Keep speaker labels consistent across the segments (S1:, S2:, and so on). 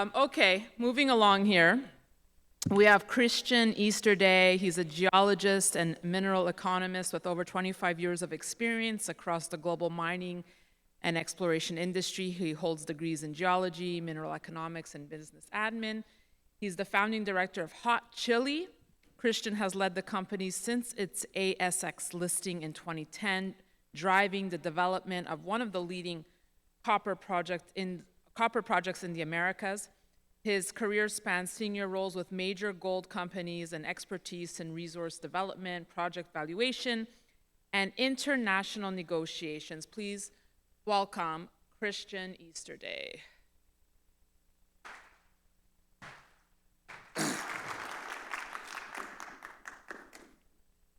S1: Okay, moving along here. We have Christian Easterday. He's a geologist and mineral economist with over 25 years of experience across the global mining and exploration industry. He holds degrees in geology, mineral economics, and business admin. He's the founding director of Hot Chili. Christian has led the company since its ASX listing in 2010, driving the development of one of the leading copper projects in the Americas. His career spans senior roles with major gold companies and expertise in resource development, project valuation, and international negotiations. Please welcome Christian Easterday.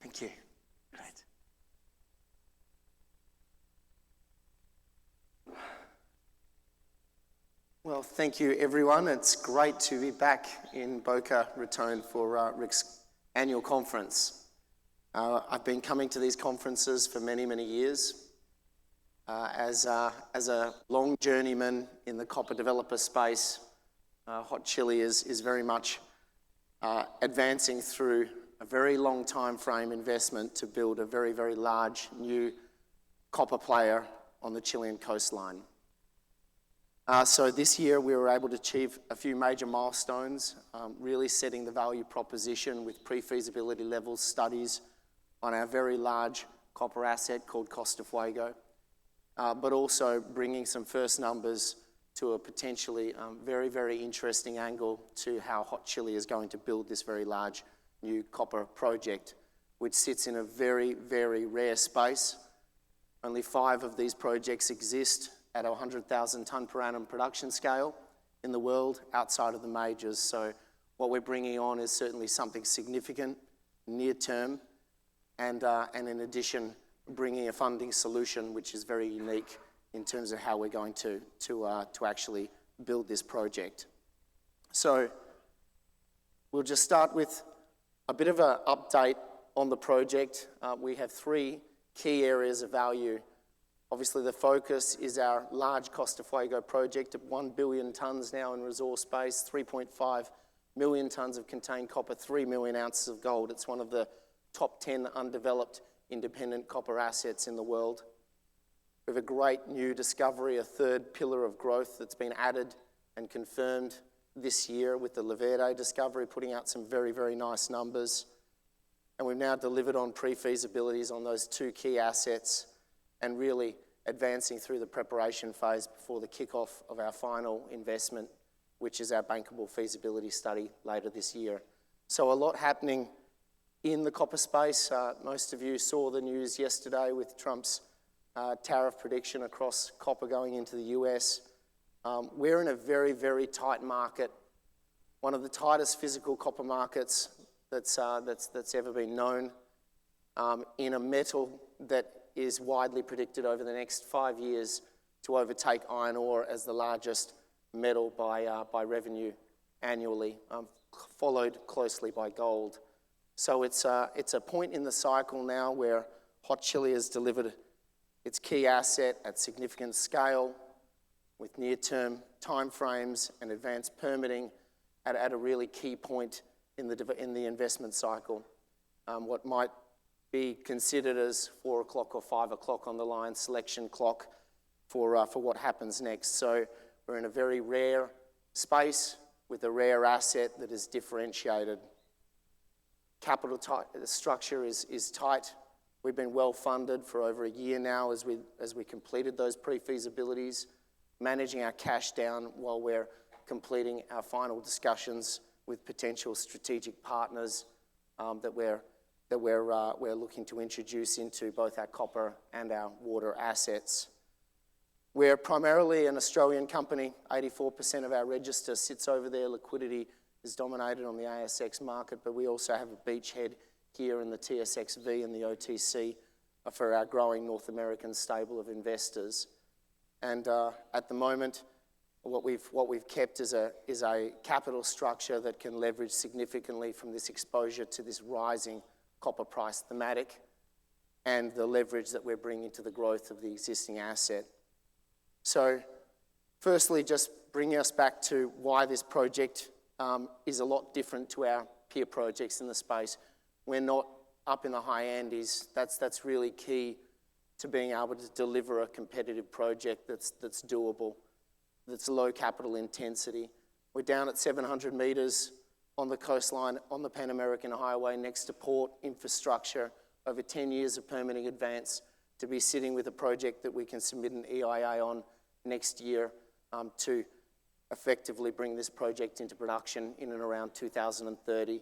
S2: Thank you. Great. Well, thank you, everyone. It's great to be back in Boca, Raton for Rick's annual conference. I've been coming to these conferences for many, many years. As a long journeyman in the copper developer space, Hot Chili is very much advancing through a very long time frame investment to build a very, very large new copper player on the Chilean coastline. So this year we were able to achieve a few major milestones, really setting the value proposition with pre-feasibility level studies on our very large copper asset called Costa Fuego, but also bringing some first numbers to a potentially very, very interesting angle to how Hot Chili is going to build this very large new copper project, which sits in a very, very rare space. Only 5 of these projects exist at a 100,000 tonne per annum production scale in the world outside of the majors. So what we're bringing on is certainly something significant, near term, and in addition, bringing a funding solution which is very unique in terms of how we're going to actually build this project. So we'll just start with a bit of an update on the project. We have 3 key areas of value. Obviously, the focus is our large Costa Fuego project at 1 billion tonnes now in resource base, 3.5 million tonnes of contained copper, 3 million ounces of gold. It's one of the top 10 undeveloped independent copper assets in the world. We have a great new discovery, a 3rd pillar of growth that's been added and confirmed this year with the Verde discovery, putting out some very, very nice numbers. And we've now delivered on pre-feasibilities on those 2 key assets, and really advancing through the preparation phase before the kickoff of our final investment, which is our bankable feasibility study later this year. So a lot happening in the copper space. Most of you saw the news yesterday with Trump's tariff prediction across copper going into the US. We're in a very, very tight market, one of the tightest physical copper markets that's ever been known, in a metal that is widely predicted over the next 5 years to overtake iron ore as the largest metal by revenue annually, followed closely by gold. So it's a point in the cycle now where Hot Chili has delivered its key asset at significant scale with near-term timeframes and advanced permitting at a really key point in the investment cycle. What might be considered as 4 o'clock or 5 o'clock on the line selection clock for what happens next. So we're in a very rare space with a rare asset that is differentiated. Capital structure is tight. We've been well funded for over a year now as we completed those pre-feasibilities, managing our cash down while we're completing our final discussions with potential strategic partners that we're looking to introduce into both our copper and our water assets. We're primarily an Australian company. 84% of our register sits over there. Liquidity is dominated on the ASX market, but we also have a beachhead here in the TSXV and the OTC for our growing North American stable of investors. And at the moment, what we've kept is a capital structure that can leverage significantly from this exposure to this rising copper price thematic and the leverage that we're bringing to the growth of the existing asset. So firstly, just bring us back to why this project is a lot different to our peer projects in the space. We're not up in the high Andes. That's really key to being able to deliver a competitive project that's doable, that's low capital intensity. We're down at 700 metres on the coastline, on the Pan American Highway, next to port infrastructure, over 10 years of permitting advance, to be sitting with a project that we can submit an EIA on next year to effectively bring this project into production in and around 2030,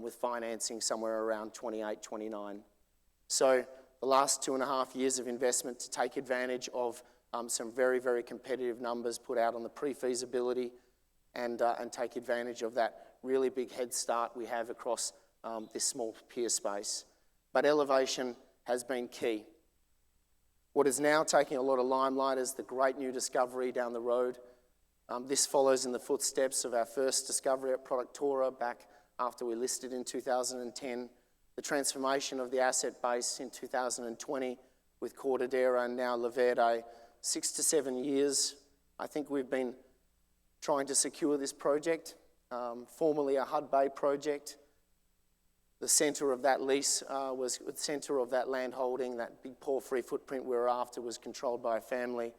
S2: with financing somewhere around 28, 29. So the last 2.5 years of investment to take advantage of some very, very competitive numbers put out on the pre-feasibility and take advantage of that really big head start we have across this small peer space. But elevation has been key. What is now taking a lot of limelight is the great new discovery down the road. This follows in the footsteps of our first discovery at Productora back after we listed in 2010. The transformation of the asset base in 2020 with Cortadera and now Verde, 6 to 7 years. I think we've been trying to secure this project, formerly a Hud Bay project. The centre of that lease was the centre of that land holding, that big porphyry footprint we were after was controlled by a family.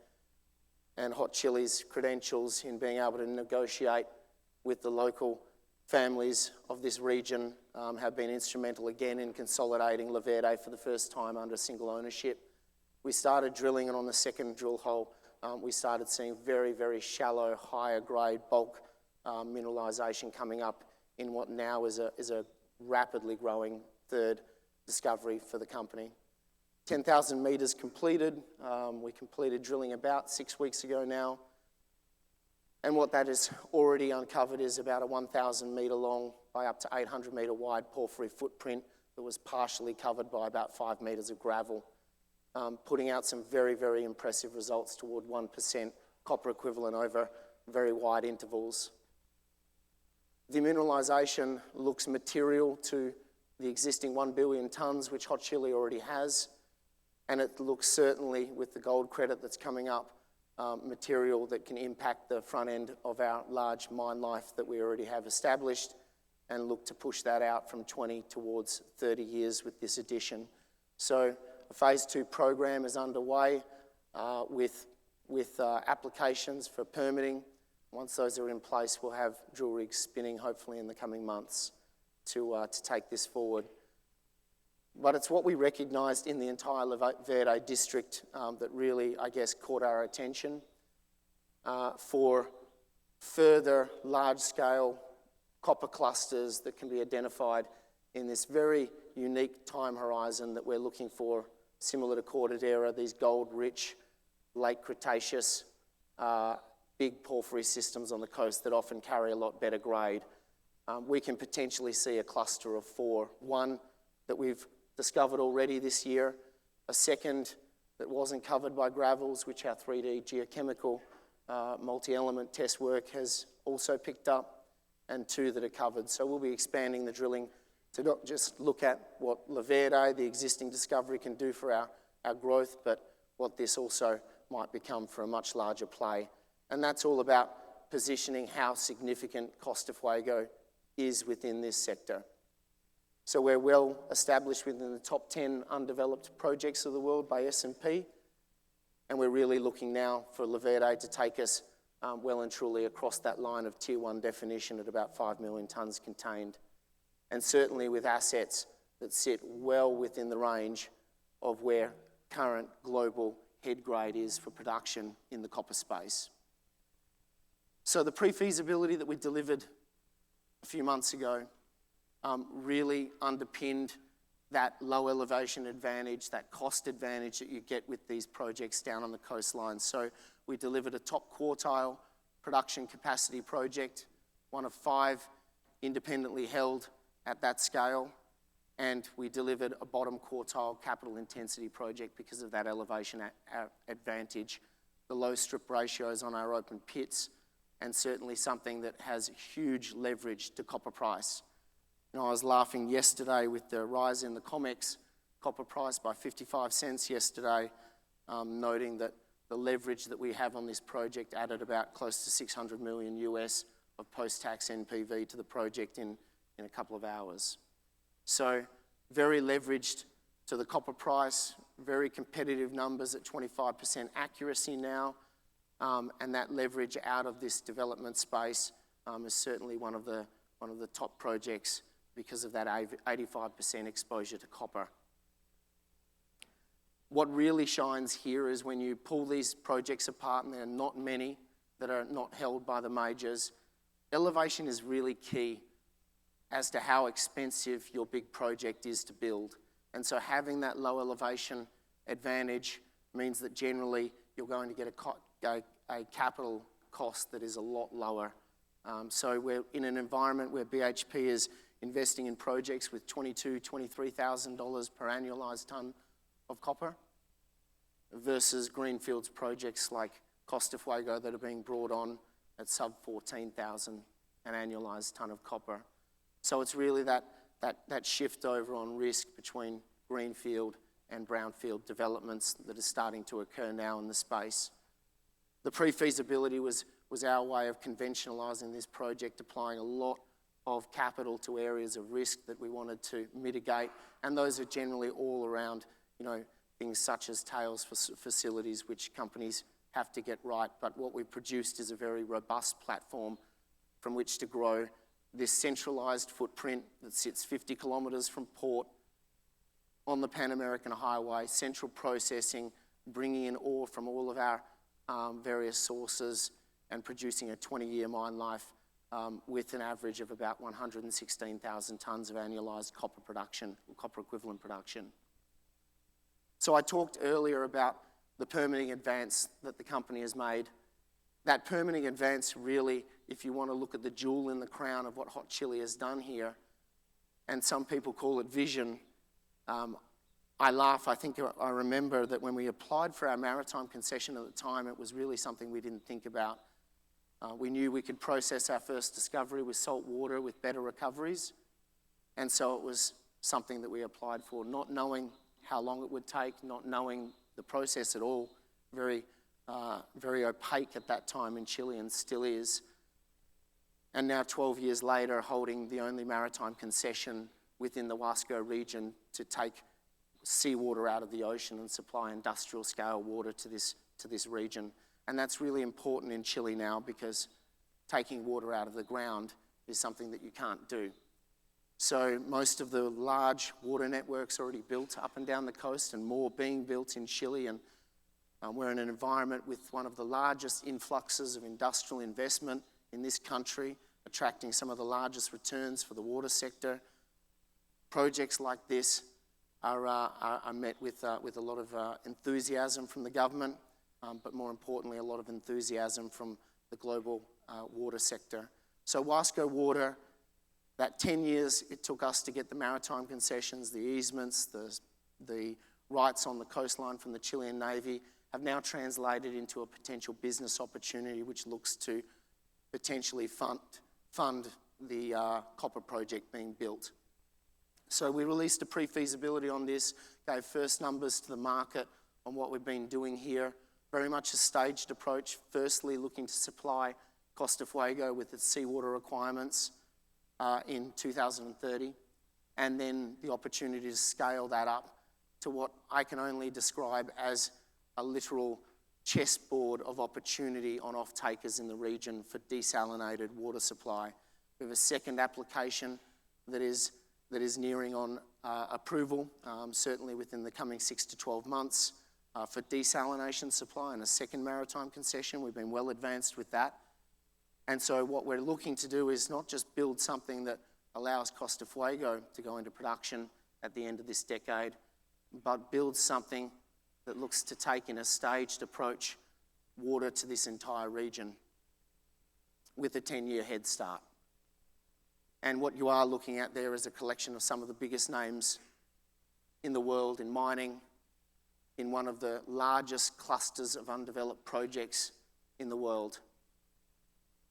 S2: And Hot Chili's credentials in being able to negotiate with the local families of this region have been instrumental again in consolidating Verde for the first time under single ownership. We started drilling, and on the second drill hole, we started seeing very, very shallow, higher grade bulk mineralisation coming up in what now is a rapidly growing third discovery for the company. 10,000 metres completed. We completed drilling about 6 weeks ago now. And what that has already uncovered is about a 1,000 metre long by up to 800 metre wide porphyry footprint that was partially covered by about 5 metres of gravel, putting out some very, very impressive results toward 1% copper equivalent over very wide intervals. The mineralisation looks material to the existing 1 billion tonnes, which Hot Chili already has, and it looks certainly, with the gold credit that's coming up, material that can impact the front end of our large mine life that we already have established, and look to push that out from 20 towards 30 years with this addition. So a phase 2 program is underway with applications for permitting. Once those are in place, we'll have drill rigs spinning hopefully in the coming months to take this forward. But it's what we recognised in the entire Verde district that really, I guess, caught our attention for further large-scale copper clusters that can be identified in this very unique time horizon that we're looking for, similar to Cortadera, these gold-rich, late Cretaceous, big porphyry systems on the coast that often carry a lot better grade. We can potentially see a cluster of 4. One that we've discovered already this year, a second that wasn't covered by gravels, which our 3D geochemical multi-element test work has also picked up, and 2 that are covered. So we'll be expanding the drilling to not just look at what Verde, the existing discovery, can do for our growth, but what this also might become for a much larger play. And that's all about positioning how significant Costa Fuego is within this sector. So we're well established within the top 10 undeveloped projects of the world by S&P, and we're really looking now for Verde to take us well and truly across that line of Tier 1 definition at about 5 million tonnes contained, and certainly with assets that sit well within the range of where current global head grade is for production in the copper space. So the pre-feasibility that we delivered a few months ago really underpinned that low elevation advantage, that cost advantage that you get with these projects down on the coastline. So we delivered a top quartile production capacity project, one of 5 independently held at that scale, and we delivered a bottom quartile capital intensity project because of that elevation advantage, the low strip ratios on our open pits, and certainly something that has huge leverage to copper price. You know, I was laughing yesterday with the rise in the COMEX copper price by 55 cents yesterday, noting that the leverage that we have on this project added about close to 600 million US of post-tax NPV to the project in a couple of hours. So very leveraged to the copper price, very competitive numbers at 25% accuracy now, and that leverage out of this development space is certainly one of the top projects because of that 85% exposure to copper. What really shines here is when you pull these projects apart, and there are not many that are not held by the majors, elevation is really key as to how expensive your big project is to build. And so having that low elevation advantage means that generally you're going to get a capital cost that is a lot lower. So we're in an environment where BHP is investing in projects with $22,000, $23,000 per annualized tonne of copper versus greenfields projects like Costa Fuego that are being brought on at sub 14,000 an annualized tonne of copper. So it's really that shift over on risk between greenfield and brownfield developments that is starting to occur now in the space. The pre-feasibility was our way of conventionalising this project, applying a lot of capital to areas of risk that we wanted to mitigate, and those are generally all around, things such as tails facilities, which companies have to get right. But what we produced is a very robust platform from which to grow this centralised footprint that sits 50 kilometres from port on the Pan American Highway, central processing, bringing in ore from all of our various sources and producing a 20-year mine life with an average of about 116,000 tonnes of annualised copper production, or copper equivalent production. So I talked earlier about the permitting advance that the company has made. That permitting advance really, if you want to look at the jewel in the crown of what Hot Chili has done here, and some people call it vision, I laugh. I remember that when we applied for our maritime concession at the time, it was really something we didn't think about. We knew we could process our first discovery with salt water with better recoveries, and so it was something that we applied for, not knowing how long it would take, not knowing the process at all, very opaque at that time in Chile and still is. And now 12 years later, holding the only maritime concession within the Huasco region to take seawater out of the ocean and supply industrial scale water to this region. And that's really important in Chile now because taking water out of the ground is something that you can't do. So most of the large water networks already built up and down the coast and more being built in Chile, and we're in an environment with one of the largest influxes of industrial investment in this country, attracting some of the largest returns for the water sector. Projects like this are met with a lot of enthusiasm from the government, but more importantly, a lot of enthusiasm from the global water sector. So Huasco Water, that 10 years it took us to get the maritime concessions, the easements, the rights on the coastline from the Chilean Navy, have now translated into a potential business opportunity which looks to potentially fund the copper project being built. So we released a pre-feasibility on this, gave first numbers to the market on what we've been doing here. Very much a staged approach, firstly looking to supply Costa Fuego with its seawater requirements in 2030, and then the opportunity to scale that up to what I can only describe as a literal chessboard of opportunity on off-takers in the region for desalinated water supply. We have a second application that is nearing on approval, certainly within the coming 6 to 12 months, for desalination supply and a second maritime concession. We've been well advanced with that. And so what we're looking to do is not just build something that allows Costa Fuego to go into production at the end of this decade, but build something that looks to take in a staged approach water to this entire region with a 10-year head start. And what you are looking at there is a collection of some of the biggest names in the world in mining, in one of the largest clusters of undeveloped projects in the world,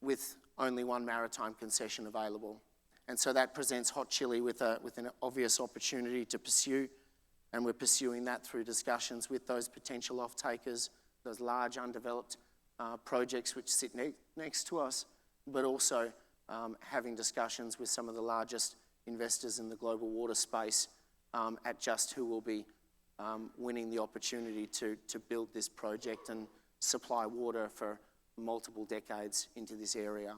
S2: with only one maritime concession available. And so that presents Hot Chili with an obvious opportunity to pursue, and we're pursuing that through discussions with those potential off-takers, those large undeveloped projects which sit next to us, but also having discussions with some of the largest investors in the global water space at just who will be winning the opportunity to build this project and supply water for multiple decades into this area.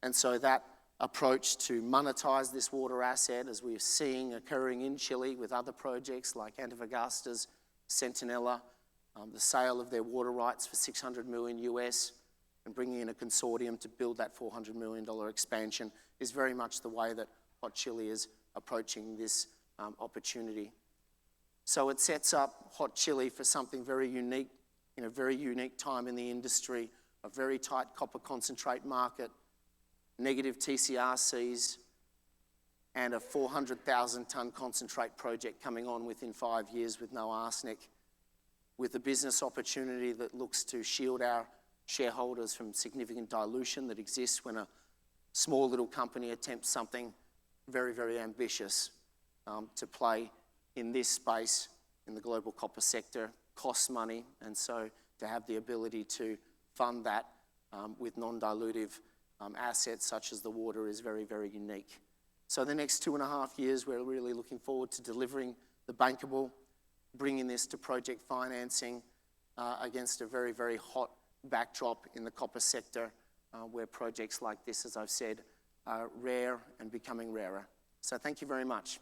S2: And so that approach to monetize this water asset, as we're seeing occurring in Chile with other projects like Antofagasta's Centinela, the sale of their water rights for $600 million US, and bringing in a consortium to build that $400 million expansion, is very much the way that Hot Chili is approaching this opportunity. So it sets up Hot Chili for something very unique, in a very unique time in the industry, a very tight copper concentrate market, negative TCRCs, and a 400,000 tonne concentrate project coming on within 5 years with no arsenic, with a business opportunity that looks to shield our shareholders from significant dilution that exists when a small little company attempts something very, very ambitious to play in this space in the global copper sector. Costs money, and so to have the ability to fund that with non-dilutive assets such as the water is very, very unique. So the next 2.5 years, we're really looking forward to delivering the bankable, bringing this to project financing against a very, very hot backdrop in the copper sector where projects like this, as I've said, are rare and becoming rarer. So thank you very much.